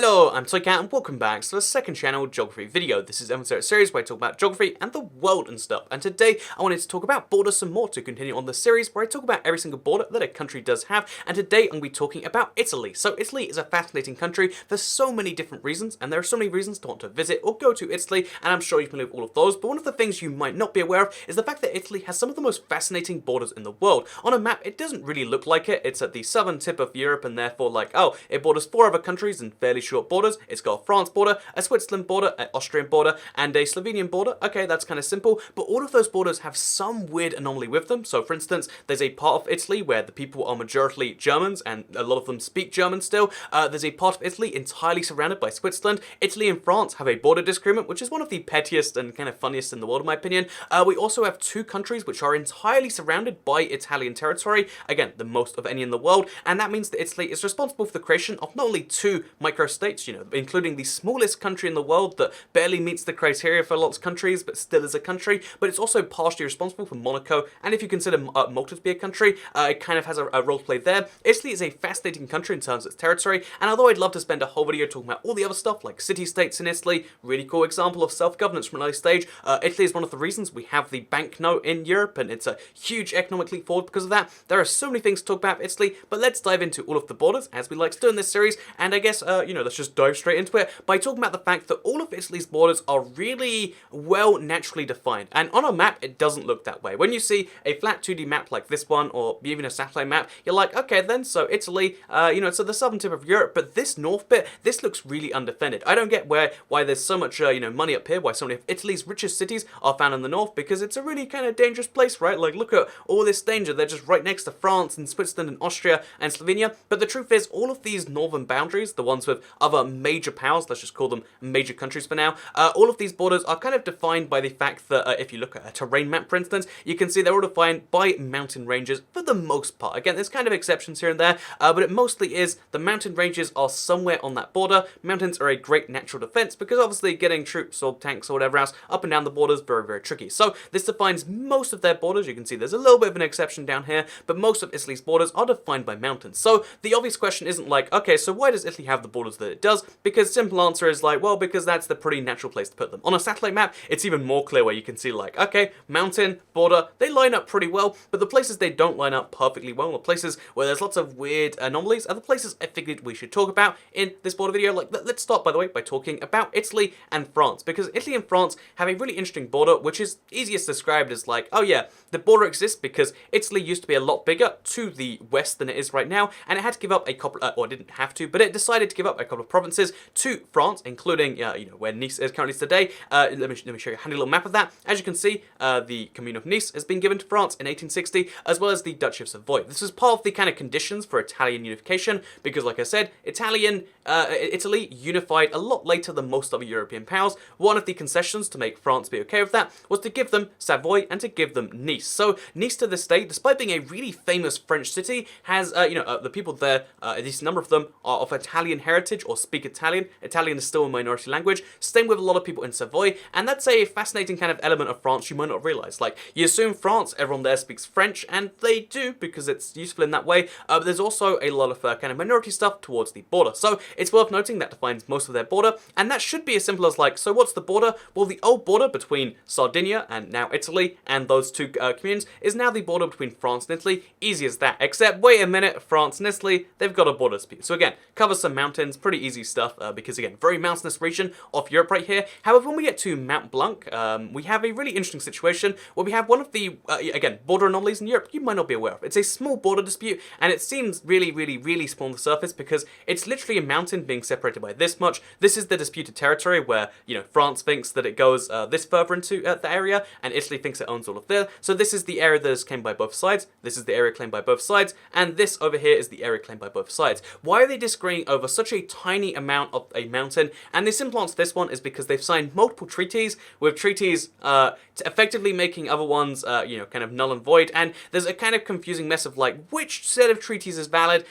Hello, I'm Toycat and welcome back to the second channel geography video. This is a series where I talk about geography and the world and stuff. And today I wanted to talk about borders some more to continue on the series where I talk about every single border that a country does have. And today I'm going to be talking about Italy. So Italy is a fascinating country for so many different reasons, and there are so many reasons to want to visit or go to Italy, and I'm sure you can live all of those. But one of the things you might not be aware of is the fact that Italy has some of the most fascinating borders in the world. On a map, it doesn't really look like it. It's at the southern tip of Europe, and therefore like, oh, it borders 4 other countries in fairly short borders. It's got a France border, a Switzerland border, an Austrian border, and a Slovenian border. Okay, that's kind of simple, but all of those borders have some weird anomaly with them. So for instance, there's a part of Italy where the people are majority Germans, and a lot of them speak German still. There's a part of Italy entirely surrounded by Switzerland. Italy and France have a border disagreement, which is one of the pettiest and kind of funniest in the world in my opinion. We also have 2 countries which are entirely surrounded by Italian territory, again, the most of any in the world, and that means that Italy is responsible for the creation of not only 2 microstates, including the smallest country in the world that barely meets the criteria for lots of countries, but still is a country, but it's also partially responsible for Monaco, and if you consider Malta to be a country, it kind of has a role to play there. Italy is a fascinating country in terms of its territory, and although I'd love to spend a whole video talking about all the other stuff, like city-states in Italy, really cool example of self-governance from an early stage, Italy is one of the reasons we have the banknote in Europe, and it's a huge economic leap forward because of that. There are so many things to talk about Italy, but let's dive into all of the borders, as we like to do in this series, and I guess, let's just dive straight into it by talking about the fact that all of Italy's borders are really well naturally defined, and on a map it doesn't look that way. When you see a flat 2D map like this one, or even a satellite map, you're like, okay then, so Italy, it's at the southern tip of Europe, but this north bit, this looks really undefended. I don't get why there's so much, money up here, why so many of Italy's richest cities are found in the north, because it's a really kind of dangerous place, right? Like, look at all this danger, they're just right next to France and Switzerland and Austria and Slovenia, but the truth is, all of these northern boundaries, the ones with other major powers, let's just call them major countries for now, all of these borders are kind of defined by the fact that if you look at a terrain map, for instance, you can see they're all defined by mountain ranges for the most part. Again, there's kind of exceptions here and there, but it mostly is the mountain ranges are somewhere on that border. Mountains are a great natural defense because obviously getting troops or tanks or whatever else up and down the borders is very, very tricky. So this defines most of their borders. You can see there's a little bit of an exception down here, but most of Italy's borders are defined by mountains. So the obvious question isn't like, okay, so why does Italy have the borders that it does? Because simple answer is like, well, because that's the pretty natural place to put them. On a satellite map, it's even more clear where you can see like, okay, mountain, border, they line up pretty well, but the places they don't line up perfectly well, the places where there's lots of weird anomalies, are the places I figured we should talk about in this border video. Like, let's start, by the way, by talking about Italy and France, because Italy and France have a really interesting border, which is easiest described as like, oh yeah, the border exists because Italy used to be a lot bigger to the west than it is right now, and it had to give up a couple, or it didn't have to, but it decided to give up a couple of provinces to France, including, where Nice is currently today. Let me show you a handy little map of that. As you can see, the Commune of Nice has been given to France in 1860, as well as the Duchy of Savoy. This is part of the kind of conditions for Italian unification, because like I said, Italy unified a lot later than most other European powers. One of the concessions to make France be okay with that was to give them Savoy and to give them Nice. So Nice to this day, despite being a really famous French city, has, the people there, at least a number of them, are of Italian heritage or speak Italian. Italian is still a minority language. Same with a lot of people in Savoy, and that's a fascinating kind of element of France you might not realize. Like, you assume France, everyone there speaks French, and they do because it's useful in that way, but there's also a lot of kind of minority stuff towards the border. So it's worth noting that defines most of their border, and that should be as simple as like, so what's the border? Well, the old border between Sardinia and now Italy and those 2 communes is now the border between France and Italy. Easy as that, except wait a minute, France and Italy, they've got a border dispute. So again, covers some mountains, pretty easy stuff, because again, very mountainous region of Europe right here. However, when we get to Mount Blanc, we have a really interesting situation where we have one of the, again, border anomalies in Europe you might not be aware of. It's a small border dispute, and it seems really, really, really small on the surface because it's literally a mountain being separated by this much. This is the disputed territory where, France thinks that it goes this further into the area, and Italy thinks it owns all of there. So this is the area that is claimed by both sides, this is the area claimed by both sides, and this over here is the area claimed by both sides. Why are they disagreeing over such a tiny amount of a mountain? And the simple answer to this one is because they've signed multiple treaties, with treaties effectively making other ones, kind of null and void, and there's a kind of confusing mess of like, which set of treaties is valid?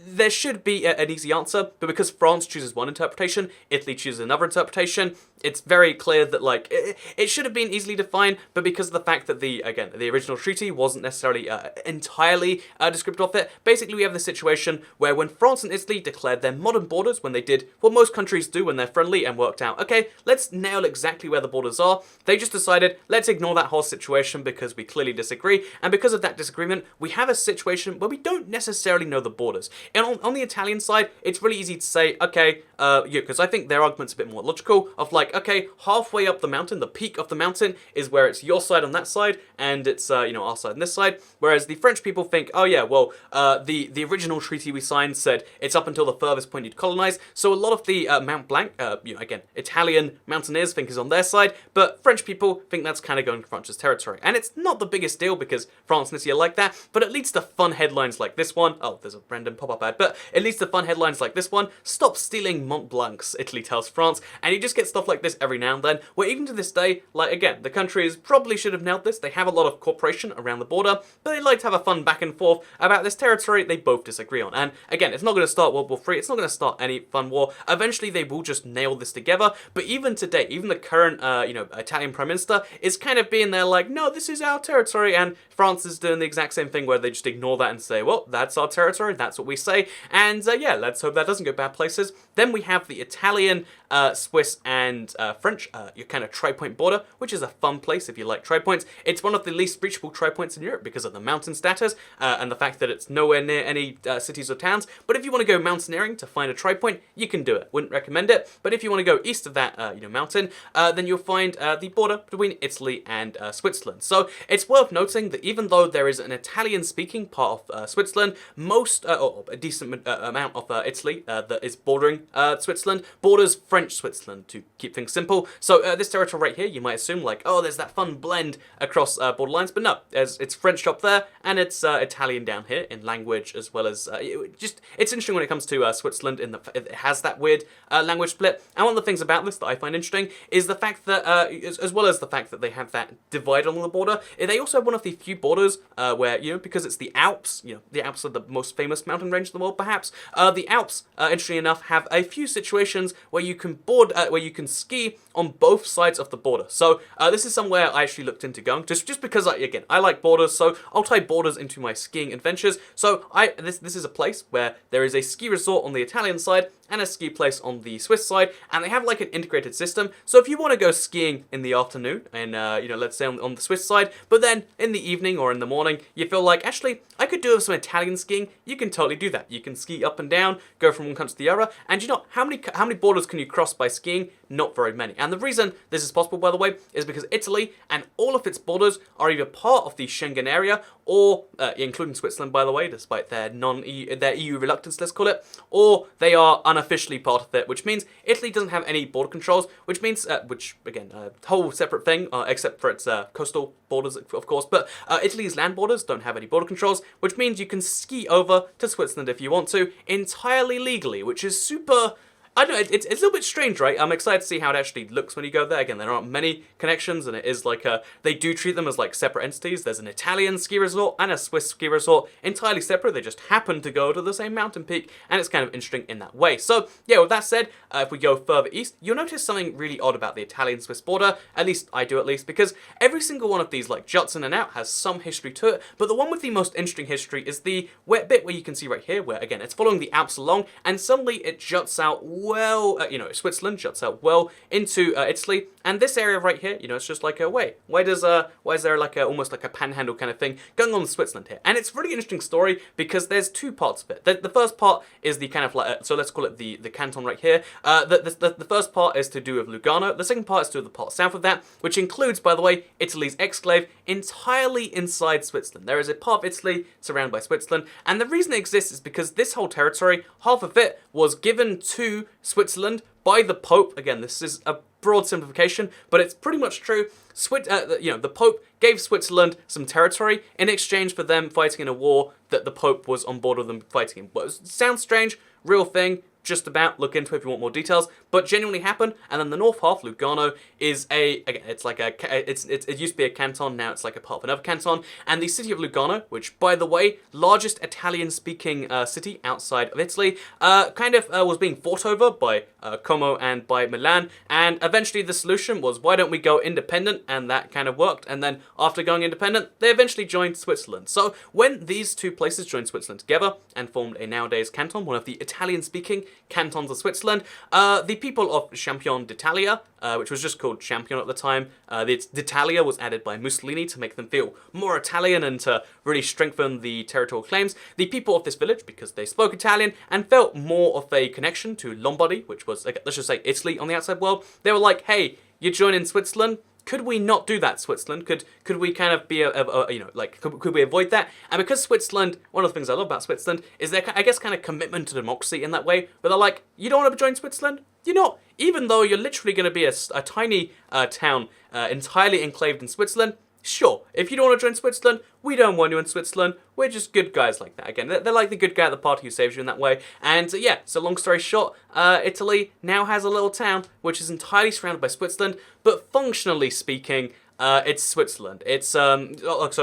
There should be an easy answer, but because France chooses one interpretation, Italy chooses another interpretation, it's very clear that, like, it should have been easily defined, but because of the fact that the original treaty wasn't necessarily entirely descriptive of it, basically we have the situation where when France and Italy declared their modern borders, when they did what most countries do when they're friendly and worked out, okay, let's nail exactly where the borders are, they just decided, let's ignore that whole situation because we clearly disagree, and because of that disagreement, we have a situation where we don't necessarily know the borders. And on the Italian side, it's really easy to say, okay, because I think their argument's a bit more logical, of like, okay, halfway up the mountain, the peak of the mountain is where it's your side on that side, and it's, our side on this side, whereas the French people think, oh yeah, well, the original treaty we signed said it's up until the furthest point you'd colonize, so a lot of the Mount Blanc, again, Italian mountaineers think is on their side, but French people think that's kind of going to France's territory. And it's not the biggest deal because France and Italy are like that, but it leads to fun headlines like this one. Oh, there's a random pop-up ad, but it leads to fun headlines like this one. Stop stealing Mont Blancs, Italy tells France, and you just get stuff like this every now and then, where even to this day, like, again, the countries probably should have nailed this. They have a lot of cooperation around the border, but they like to have a fun back and forth about this territory they both disagree on. And again, it's not going to start World War III, it's not going to start any fun war. Eventually, they will just nail this together, but even today, even the current, Italian Prime Minister is kind of being there like, no, this is our territory, and France is doing the exact same thing where they just ignore that and say, well, that's our territory, that's what we say, and yeah, let's hope that doesn't go bad places. Then we have the Italian, Swiss, and French, your kind of tri-point border, which is a fun place if you like tri-points. It's one of the least reachable tri-points in Europe because of the mountain status and the fact that it's nowhere near any cities or towns, but if you want to go mountaineering to find a tri-point, you can do it. Wouldn't recommend it, but if you want to go east of that, mountain, then you'll find the border between Italy and Switzerland. So it's worth noting that even though there is an Italian-speaking part of Switzerland, most, or a decent amount of Italy that is bordering Switzerland, borders French Switzerland, to keep things simple. So this territory right here, you might assume like, oh, there's that fun blend across borderlines, but no, it's French up there, and it's Italian down here in language, as well as, it's interesting when it comes to Switzerland, it has that weird language split, and one of the things about this that I find interesting is the fact that, as well as the fact that they have that divide along the border, they also have one of the few borders where, because it's the Alps, the Alps are the most famous mountain range in the world, perhaps, the Alps, interestingly enough, have a few situations where you can where you can ski on both sides of the border. So this is somewhere I actually looked into going, just because, I like borders, so I'll tie borders into my skiing adventures. So this is a place where there is a ski resort on the Italian side and a ski place on the Swiss side, and they have like an integrated system. So if you want to go skiing in the afternoon, and let's say on the Swiss side, but then in the evening or in the morning, you feel like, actually, I could do some Italian skiing, you can totally do that. You can ski up and down, go from one country to the other, and how many borders can you cross by skiing? Not very many. And the reason this is possible, by the way, is because Italy and all of its borders are either part of the Schengen area, or, including Switzerland, by the way, despite their their EU reluctance, let's call it, or they are unofficially part of it, which means Italy doesn't have any border controls, which means, which, again, a whole separate thing, except for its coastal borders, of course, but Italy's land borders don't have any border controls, which means you can ski over to Switzerland if you want to, entirely legally, which is super... I don't know, it's a little bit strange, right? I'm excited to see how it actually looks when you go there. Again, there aren't many connections, and it is like they do treat them as like separate entities. There's an Italian ski resort and a Swiss ski resort, entirely separate. They just happen to go to the same mountain peak, and it's kind of interesting in that way. So, yeah, with that said, if we go further east, you'll notice something really odd about the Italian-Swiss border, at least I do, because every single one of these like juts in and out has some history to it, but the one with the most interesting history is the bit where you can see right here, where, again, it's following the Alps along, and suddenly it juts out well, Switzerland juts out well into Italy, and this area right here, it's just like, why is there like almost like a panhandle kind of thing going on in Switzerland here? And it's a really interesting story because there's two parts of it. The first part is the kind of like, so let's call it the canton right here. The first part is to do with Lugano. The second part is to do with the part south of that, which includes, by the way, Italy's Enclave entirely inside Switzerland. There is a part of Italy surrounded by Switzerland, and the reason it exists is because this whole territory, half of it, was given to Switzerland by the Pope. Again, this is a broad simplification, but it's pretty much true. The Pope gave Switzerland some territory in exchange for them fighting in a war that the Pope was on board with them fighting in. Sounds strange, real thing. just about. Look into it if you want more details, but genuinely happened. And then the north half, Lugano, is again, it's like it used to be a canton, now it's like a part of another canton. And the city of Lugano, which by the way, largest Italian-speaking city outside of Italy, was being fought over by Como and by Milan. And eventually the solution was, why don't we go independent? And that kind of worked. And then after going independent, they eventually joined Switzerland. So when these two places joined Switzerland together and formed a nowadays canton, one of the Italian-speaking cantons of Switzerland, the people of Champion d'Italia, which was just called Champion at the time, d'Italia was added by Mussolini to make them feel more Italian and to really strengthen the territorial claims. The people of this village, because they spoke Italian and felt more of a connection to Lombardy, which was, let's just say, Italy on the outside world, they were like, hey, you're joining Switzerland? Could we not do that, Switzerland? Could we kind of be could we avoid that? And because Switzerland, one of the things I love about Switzerland is their, I guess, kind of commitment to democracy in that way, where they're like, you don't want to join Switzerland? You're not. Even though you're literally going to be a tiny town entirely enclaved in Switzerland, sure, if you don't want to join Switzerland, we don't want you in Switzerland. We're just good guys like that. Again, they're like the good guy at the party who saves you in that way. And yeah, so long story short, Italy now has a little town which is entirely surrounded by Switzerland, but functionally speaking, it's Switzerland. It's, so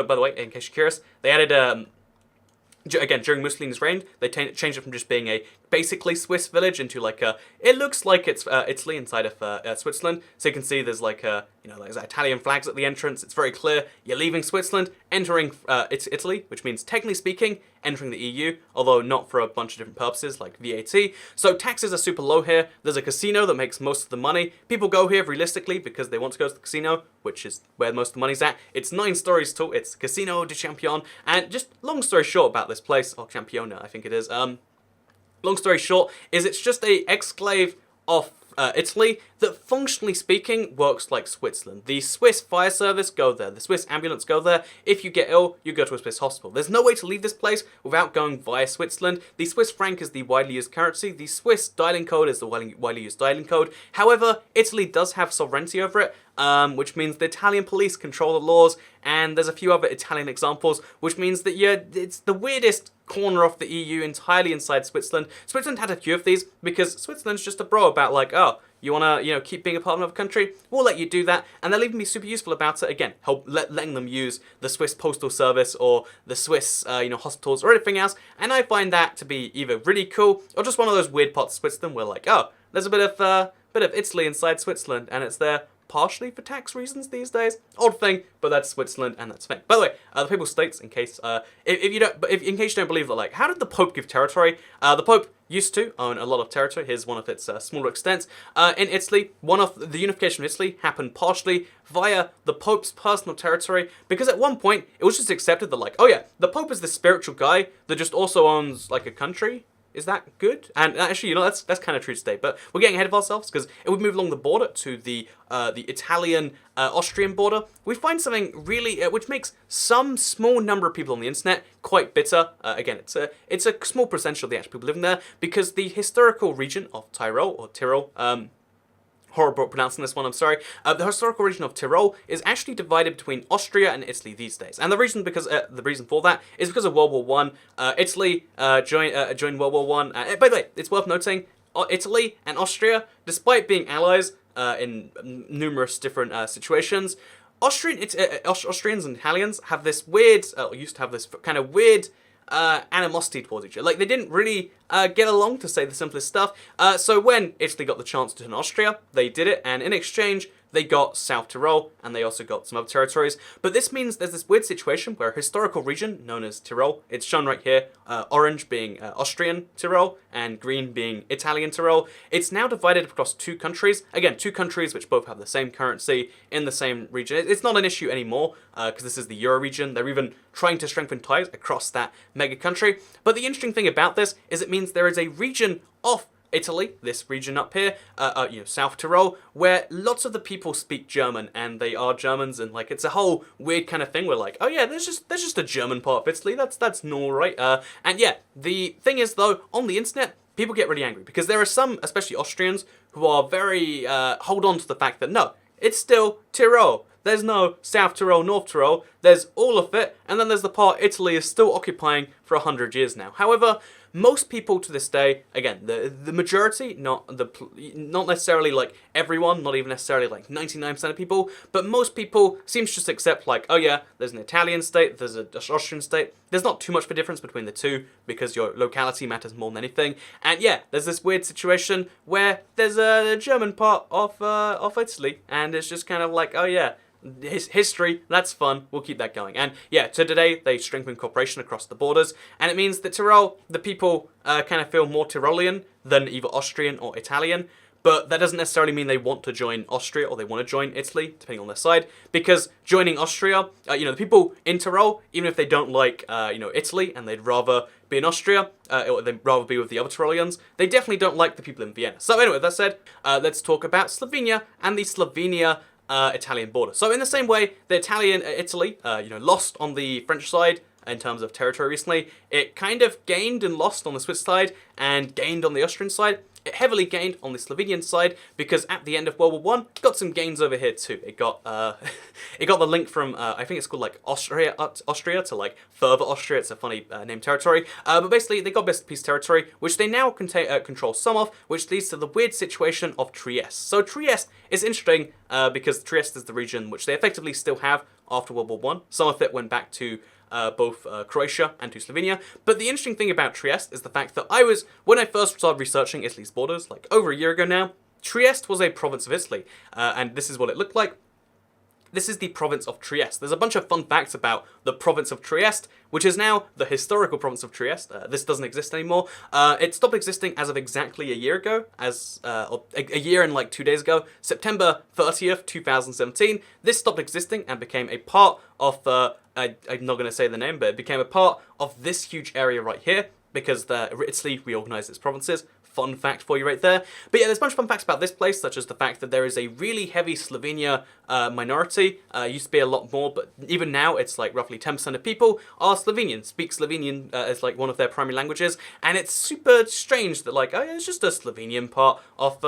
by the way, in case you're curious, they added, again, during Mussolini's reign, they changed it from just being a basically Swiss village into like a, it looks like it's Italy inside of Switzerland. So you can see there's like a, there's Italian flags at the entrance. It's very clear you're leaving Switzerland, entering it's Italy, which means technically speaking, entering the EU, although not for a bunch of different purposes like VAT. So taxes are super low here. There's a casino that makes most of the money. People go here realistically because they want to go to the casino, which is where most of the money's at. It's 9 stories tall. It's Casino de Champion. And just long story short about this place, or Championa, I think it is. Long story short is it's just a exclave of Italy that, functionally speaking, works like Switzerland. The Swiss fire service go there. The Swiss ambulance go there. If you get ill, you go to a Swiss hospital. There's no way to leave this place without going via Switzerland. The Swiss franc is the widely used currency. The Swiss dialing code is the widely used dialing code. However, Italy does have sovereignty over it, which means the Italian police control the laws, and there's a few other Italian examples, which means that it's the weirdest corner of the EU entirely inside Switzerland. Switzerland had a few of these because Switzerland's just a bro about like, oh, you want to, keep being a part of another country? We'll let you do that. And they'll even be super useful about it. Again, letting them use the Swiss Postal Service or the Swiss, hospitals or anything else. And I find that to be either really cool or just one of those weird parts of Switzerland where like, oh, there's a bit of Italy inside Switzerland and it's there partially for tax reasons these days. Odd thing, but that's Switzerland and that's a thing. By the way, the Papal States, in case you don't believe that, like, how did the Pope give territory? The Pope used to own a lot of territory. Here's one of its smaller extents. In Italy, one of the unification of Italy happened partially via the Pope's personal territory, because at one point it was just accepted that, like, oh yeah, the Pope is the spiritual guy that just also owns like a country. Is that good? And actually, that's kind of true today. But we're getting ahead of ourselves because if we move along the border to the Italian-Austrian border, we find something really which makes some small number of people on the internet quite bitter. Again, it's a small percentage of the actual people living there, because the historical region of Tyrol, horrible at pronouncing this one, I'm sorry. The historical region of Tyrol is actually divided between Austria and Italy these days, and the reason for that is because of World War One. Italy joined World War One. By the way, it's worth noting, Italy and Austria, despite being allies in numerous different situations, Austrians and Italians have this weird, used to have this kind of weird animosity towards each other. Like, they didn't really get along, to say the simplest stuff. So when Italy got the chance to turn Austria, they did it, and in exchange, they got South Tyrol, and they also got some other territories. But this means there's this weird situation where a historical region known as Tyrol, it's shown right here, orange being Austrian Tyrol, and green being Italian Tyrol. It's now divided across 2 countries. Again, 2 countries which both have the same currency in the same region. It's not an issue anymore, because this is the Euro region. They're even trying to strengthen ties across that mega country. But the interesting thing about this is it means there is a region of Italy, this region up here, South Tyrol, where lots of the people speak German, and they are Germans, and like it's a whole weird kind of thing where like, oh yeah, there's just a German part of Italy, that's normal, right? And yeah, the thing is though, on the internet, people get really angry because there are some, especially Austrians, who are very hold on to the fact that no, it's still Tyrol. There's no South Tyrol, North Tyrol, there's all of it, and then there's the part Italy is still occupying for 100 years now. However, most people to this day, again, the majority, not necessarily like everyone, not even necessarily like 99% of people, but most people seem to just accept like, oh yeah, there's an Italian state, there's an Austrian state. There's not too much of a difference between the two because your locality matters more than anything. And yeah, there's this weird situation where there's a German part of Italy, and it's just kind of like, oh yeah, history, that's fun, we'll keep that going. And yeah, so today they strengthen cooperation across the borders, and it means that Tyrol, the people kind of feel more Tyrolean than either Austrian or Italian. But that doesn't necessarily mean they want to join Austria or they want to join Italy, depending on their side. Because joining Austria, the people in Tyrol, even if they don't like, Italy and they'd rather be in Austria, or they'd rather be with the other Tyroleans, they definitely don't like the people in Vienna. So anyway, with that said, let's talk about Slovenia and the Slovenia Italian border. So in the same way, the Italy, lost on the French side in terms of territory recently, it kind of gained and lost on the Swiss side and gained on the Austrian side. It heavily gained on the Slovenian side because at the end of World War One, it got some gains over here too. It got it got the link from I think it's called like Austria to like further Austria. It's a funny named territory, but basically they got best of peace territory, which they now control some of, which leads to the weird situation of Trieste. So Trieste is interesting because Trieste is the region which they effectively still have after World War One. Some of it went back to both Croatia and to Slovenia. But the interesting thing about Trieste is the fact that when I first started researching Italy's borders, like over a year ago now, Trieste was a province of Italy, and this is what it looked like. This is the province of Trieste. There's a bunch of fun facts about the province of Trieste, which is now the historical province of Trieste. This doesn't exist anymore. It stopped existing as of exactly a year ago, a year and like 2 days ago, September 30th, 2017. This stopped existing and became a part of I'm not going to say the name, but it became a part of this huge area right here because Italy reorganized its provinces. Fun fact for you right there. But yeah, there's a bunch of fun facts about this place, such as the fact that there is a really heavy Slovenia minority. Used to be a lot more, but even now it's like roughly 10% of people are Slovenian, speak Slovenian as like one of their primary languages, and it's super strange that like, oh yeah, it's just a Slovenian part of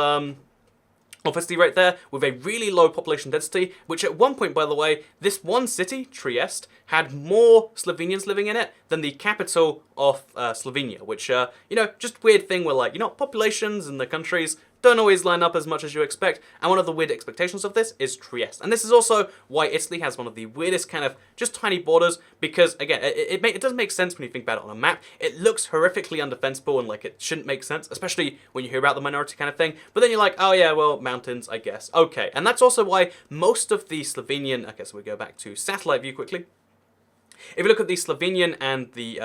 obviously right there, with a really low population density, which at one point, by the way, this one city, Trieste, had more Slovenians living in it than the capital of Slovenia, which, just weird thing where, like, populations in the countries don't always line up as much as you expect, and one of the weird expectations of this is Trieste. And this is also why Italy has one of the weirdest kind of just tiny borders, because, again, it doesn't make sense when you think about it on a map. It looks horrifically undefensible and like it shouldn't make sense, especially when you hear about the minority kind of thing, but then you're like, oh yeah, well, mountains, I guess. Okay, and that's also why most of the Slovenian, I guess we go back to satellite view quickly. If you look at the Slovenian and the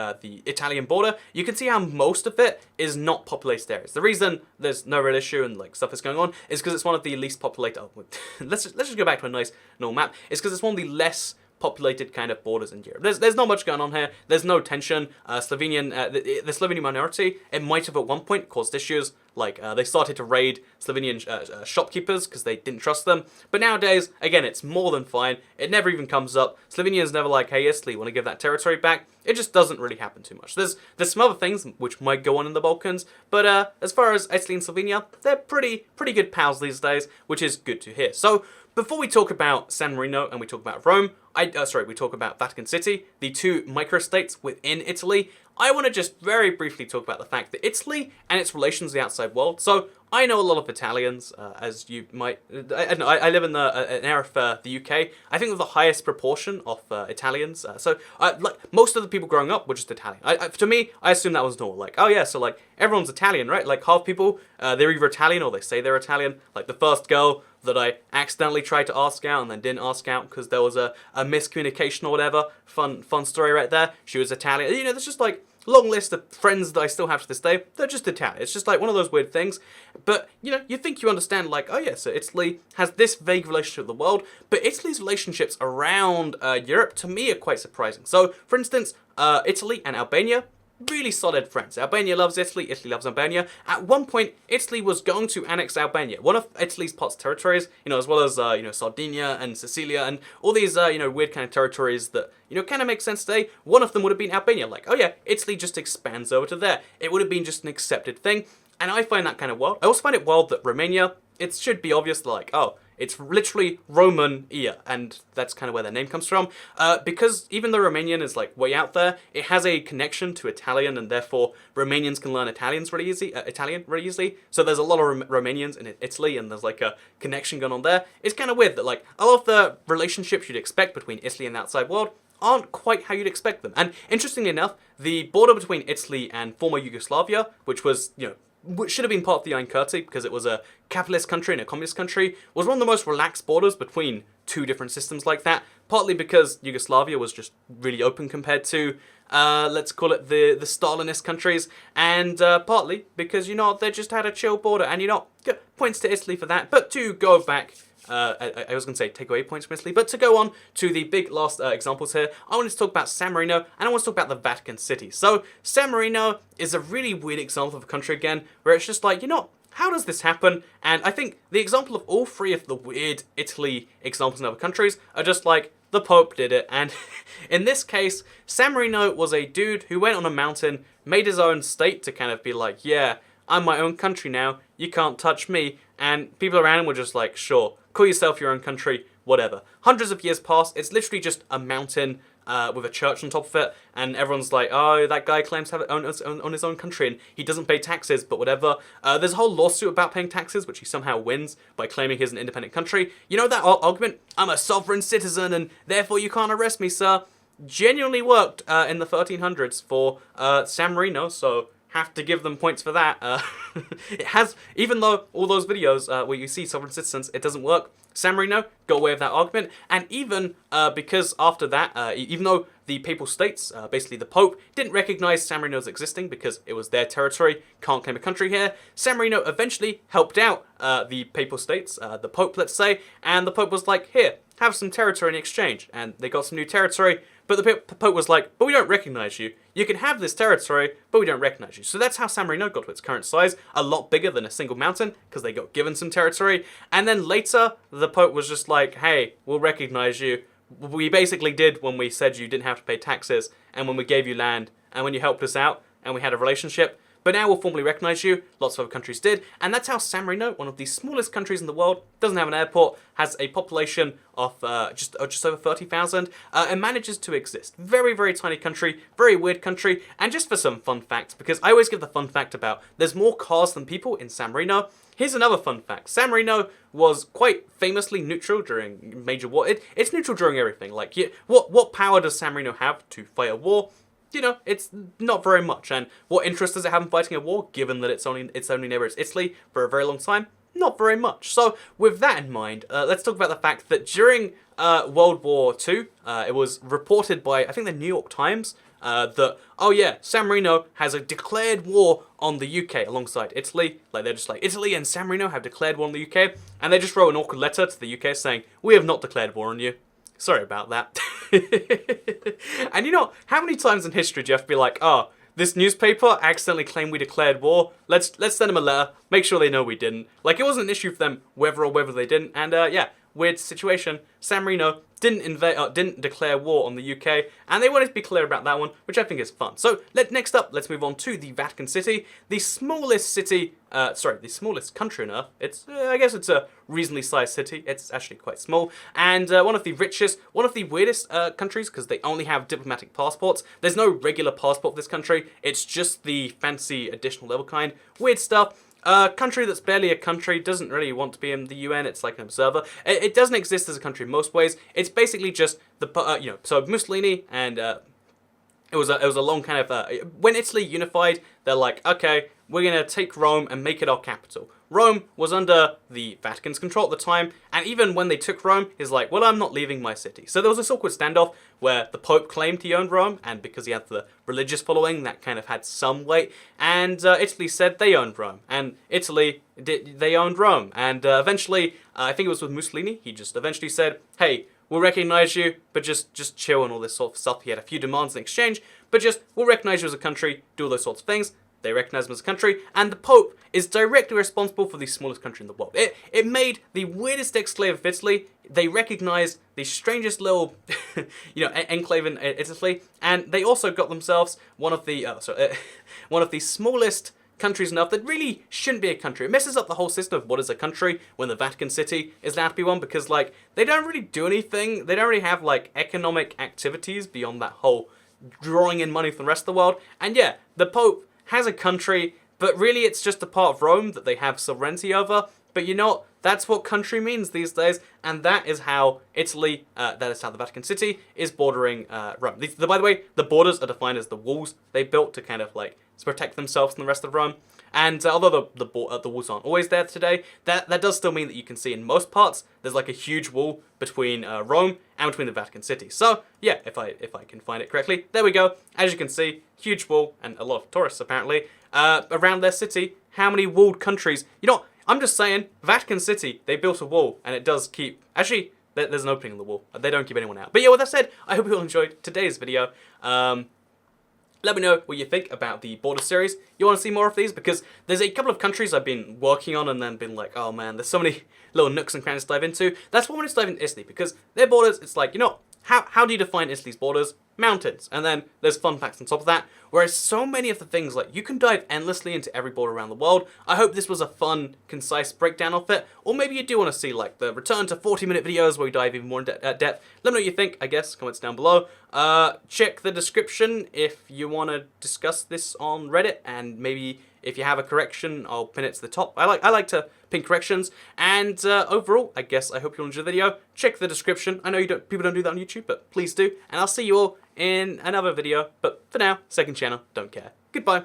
Italian border, you can see how most of it is not populated areas. The reason there's no real issue and like stuff is going on is because it's one of the least populated. Oh, let's just go back to a nice normal map. It's because it's one of the less populated kind of borders in Europe. There's not much going on here. There's no tension. The Slovenian minority, it might have at one point caused issues. Like, they started to raid Slovenian shopkeepers because they didn't trust them. But nowadays, again, it's more than fine. It never even comes up. Slovenia's never like, hey, Italy, want to give that territory back? It just doesn't really happen too much. There's some other things which might go on in the Balkans, but as far as Italy and Slovenia, they're pretty good pals these days, which is good to hear. So, before we talk about San Marino and we talk about Rome, we talk about Vatican City, the two microstates within Italy, I want to just very briefly talk about the fact that Italy and its relations with the outside world. So, I know a lot of Italians, as you might... I live in an area of the UK. I think with the highest proportion of Italians. Like most of the people growing up were just Italian. To me, I assume that was normal. Like, oh yeah, so like everyone's Italian, right? Like half people, they're either Italian or they say they're Italian. Like the first girl that I accidentally tried to ask out and then didn't ask out because there was a miscommunication or whatever. Fun story right there. She was Italian. There's just like long list of friends that I still have to this day. They're just Italian. It's just like one of those weird things. But, you think you understand, like, oh yeah, so Italy has this vague relationship with the world, but Italy's relationships around Europe, to me, are quite surprising. So, for instance, Italy and Albania, really solid friends. Albania loves Italy, Italy loves Albania. At one point, Italy was going to annex Albania, one of Italy's parts territories, as well as, Sardinia and Sicilia and all these, weird kind of territories that, kind of make sense today. One of them would have been Albania. Like, oh yeah, Italy just expands over to there. It would have been just an accepted thing. And I find that kind of wild. I also find it wild that Romania, it should be obvious, like, oh, It's literally Romania, and that's kind of where their name comes from. Because even though Romanian is like way out there, it has a connection to Italian, and therefore Romanians can learn Italian really easily. So there's a lot of Romanians in Italy, and there's like a connection going on there. It's kind of weird that like a lot of the relationships you'd expect between Italy and the outside world aren't quite how you'd expect them. And interestingly enough, the border between Italy and former Yugoslavia, which was, which should have been part of the Enclave because it was a capitalist country and a communist country, was one of the most relaxed borders between two different systems like that, partly because Yugoslavia was just really open compared to, let's call it the Stalinist countries, and partly because, they just had a chill border, and, points to Italy for that. But to go back, I was going to say take away points from Italy, but to go on to the big last examples here, I wanted to talk about San Marino, and I want to talk about the Vatican City. So San Marino is a really weird example of a country again, where it's just like, how does this happen? And I think the example of all three of the weird Italy examples in other countries are just like, the Pope did it. And in this case, San Marino was a dude who went on a mountain, made his own state to kind of be like, yeah, I'm my own country now, you can't touch me. And people around him were just like, sure, call yourself your own country, whatever. Hundreds of years pass, it's literally just a mountain with a church on top of it, and everyone's like, oh, that guy claims to have it on his own country, and he doesn't pay taxes, but whatever. There's a whole lawsuit about paying taxes, which he somehow wins by claiming he's an independent country. You know that argument, I'm a sovereign citizen, and therefore you can't arrest me, sir, genuinely worked in the 1300s for San Marino, so have to give them points for that. It has, even though all those videos where you see sovereign citizens, it doesn't work, San Marino got away with that argument, and even because after that, even though the Papal States, basically the Pope, didn't recognize San Marino as existing because it was their territory, can't claim a country here, San Marino eventually helped out the Papal States, the Pope, let's say, and the Pope was like, here, have some territory in exchange, and they got some new territory, but the Pope was like, but we don't recognize you. You can have this territory, but we don't recognize you. So that's how San Marino got to its current size, a lot bigger than a single mountain, because they got given some territory. And then later, the Pope was just like, hey, we'll recognize you. We basically did when we said you didn't have to pay taxes, and when we gave you land, and when you helped us out, and we had a relationship. But now we'll formally recognize you. Lots of other countries did. And that's how San Marino, one of the smallest countries in the world, doesn't have an airport, has a population of just over 30,000, and manages to exist. Very, very tiny country, very weird country. And just for some fun facts, because I always give the fun fact about there's more cars than people in San Marino. Here's another fun fact. San Marino was quite famously neutral during major war. It's neutral during everything. Like, what power does San Marino have to fight a war? It's not very much. And what interest does it have in fighting a war, given that its only neighbor is Italy for a very long time? Not very much. So with that in mind, let's talk about the fact that during World War II, it was reported by, I think, the New York Times, that, oh yeah, San Marino has a declared war on the UK alongside Italy. Like, they're just like, Italy and San Marino have declared war on the UK, and they just wrote an awkward letter to the UK saying, we have not declared war on you. Sorry about that. And how many times in history do you have to be like, oh, this newspaper accidentally claimed we declared war, let's send them a letter, make sure they know we didn't. Like, it wasn't an issue for them whether they didn't, and yeah, weird situation. San Marino didn't declare war on the UK, and they wanted to be clear about that one, which I think is fun. So next up, let's move on to the Vatican City, the smallest city, the smallest country on Earth. It's I guess it's a reasonably sized city. It's actually quite small, and one of the richest, one of the weirdest countries because they only have diplomatic passports. There's no regular passport for this country. It's just the fancy additional level kind. Weird stuff. A country that's barely a country, doesn't really want to be in the UN, it's like an observer. It doesn't exist as a country in most ways. It's basically just the, so Mussolini and, it was a long kind of, when Italy unified, they're like, okay, we're going to take Rome and make it our capital. Rome was under the Vatican's control at the time, and even when they took Rome, he's like, well, I'm not leaving my city. So there was this awkward standoff where the Pope claimed he owned Rome, and because he had the religious following, that kind of had some weight, and Italy said they owned Rome, and Italy, they owned Rome, and eventually, I think it was with Mussolini, he just eventually said, hey, we'll recognize you, but just chill and all this sort of stuff. He had a few demands in exchange, but just, we'll recognize you as a country, do all those sorts of things. They recognize him as a country, and the Pope is directly responsible for the smallest country in the world. It made the weirdest exclave of Italy. They recognized the strangest little, enclave in Italy, and they also got themselves one of the smallest countries enough that really shouldn't be a country. It messes up the whole system of what is a country when the Vatican City is allowed to be one, because like they don't really do anything. They don't really have like economic activities beyond that whole drawing in money from the rest of the world. And yeah, the Pope has a country, but really it's just a part of Rome that they have sovereignty over. But you know what? That's what country means these days, and that is how Italy, that is how the Vatican City is bordering Rome. By the way, the borders are defined as the walls they built to kind of like protect themselves from the rest of Rome. And although the walls aren't always there today, that does still mean that you can see in most parts there's like a huge wall between Rome and between the Vatican City. So yeah, if I can find it correctly, there we go. As you can see, huge wall, and a lot of tourists apparently around their city. How many walled countries? You know, I'm just saying, Vatican City, they built a wall, and it does keep... Actually, there's an opening in the wall. They don't keep anyone out. But yeah, with that said, I hope you all enjoyed today's video. Let me know what you think about the border series. You want to see more of these? Because there's a couple of countries I've been working on and then been like, oh man, there's so many little nooks and crannies to dive into. That's why I wanted to dive into Italy, because their borders, it's like, you know, how do you define Italy's borders? Mountains. And then there's fun facts on top of that. Whereas so many of the things, like, you can dive endlessly into every border around the world. I hope this was a fun, concise breakdown of it. Or maybe you do want to see, like, the return to 40-minute videos where we dive even more in depth. Let me know what you think, I guess. Comments down below. Check the description if you want to discuss this on Reddit. And maybe if you have a correction, I'll pin it to the top. I like to pin corrections. And overall, I guess I hope you'll enjoy the video. Check the description. I know people don't do that on YouTube, but please do. And I'll see you all in another video. But for now, second channel, don't care. Goodbye.